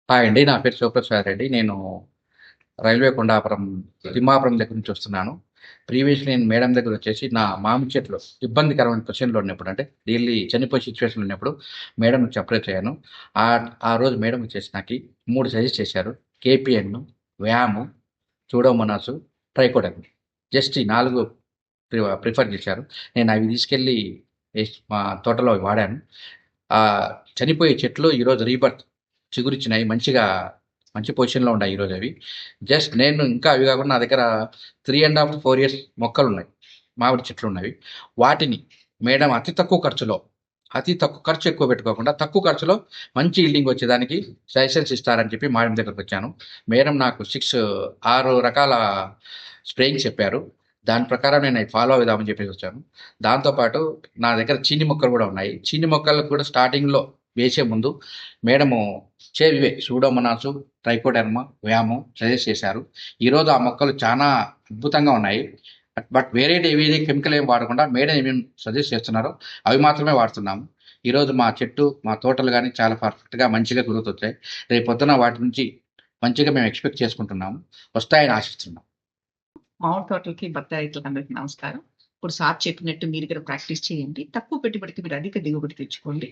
Hi అండి. నా పేరు శివప్రసాద్ రెడ్డి. నేను రైల్వే కొండాపురం, తిమ్మాపురం దగ్గర నుంచి వస్తున్నాను. ప్రీవియస్‌లీ నేను మేడం దగ్గరొచ్చేసి నా మామిడి చెట్లు ఇబ్బందికరమైన పొజిషన్‌లో ఉన్నప్పుడు అంటే రియల్లీ చనిపోయే సిట్యుయేషన్‌లో ఉన్నప్పుడు మేడంకి అప్రోచ్ అయ్యాను. ఆ రోజు మేడం వచ్చేసి నాకి 3 సజెస్ట్ చేశారు. KPN, వ్యామ్, Pseudomonas, trichoderma. జస్ట్ ఈ 4 ప్రిఫర్ చేశారు. నేను అవి తీసుకెళ్ళి మా తోటలో వాడాను. చనిపోయే చెట్లు ఈరోజు రీబర్త్ చిగురిచ్చినాయి. మంచి పొజిషన్‌లో ఉన్నాయి ఈరోజు అవి. జస్ట్ నేను ఇంకా అవి కాకుండా నా దగ్గర 3 ½ 4 ఇయర్స్ మొక్కలున్నాయి. మామిడి చెట్లున్నవి. వాటిని మేడం అతి తక్కువ ఖర్చు ఎక్కువ పెట్టుకోకుండా తక్కువ ఖర్చులో మంచి ఈల్డింగ్ వచ్చేదానికి సజెషన్స్ ఇస్తారని చెప్పి మేడం దగ్గరకొచ్చాను. మేడం నాకు 6 రకాల స్ప్రేయింగ్స్ చెప్పారు. దాని ప్రకారం నేను అవి ఫాలో అవుదామని చెప్పేసి వచ్చాను. దాంతో పాటు నా దగ్గర చీని మొక్కలు కూడా ఉన్నాయి. చీని మొక్కలకు కూడా స్టార్టింగ్‌లో వేసే ముందు మేడము ఇవే సూడోమోనాసు, ట్రైకోడెర్మా, వ్యాము సజెస్ట్ చేశారు. ఈరోజు ఆ మొక్కలు చానా అద్భుతంగా ఉన్నాయి. బట్ వేరే కెమికల్ ఏమి వాడకుండా మేడం ఏమేమి సజెస్ట్ చేస్తున్నారో అవి మాత్రమే వాడుతున్నాము. ఈరోజు మా తోటలు గాని చాలా పర్ఫెక్ట్‌గా మంచిగా గ్రోత్ వచ్చాయి. రేపొద్దున వాటి నుంచి మంచిగా మేము ఎక్స్‌పెక్ట్ చేసుకుంటున్నాము. వస్తాయని ఆశిస్తున్నాం. మామిడి తోటలకి, బత్తాయి రైతులందరికీ నమస్కారం. ఇప్పుడు సార్ చెప్పినట్టు మీరు కూడా ప్రాక్టీస్ చేయండి. తక్కువ పెట్టుబడికి మీరు అధిక దిగుబడి తెచ్చుకోండి.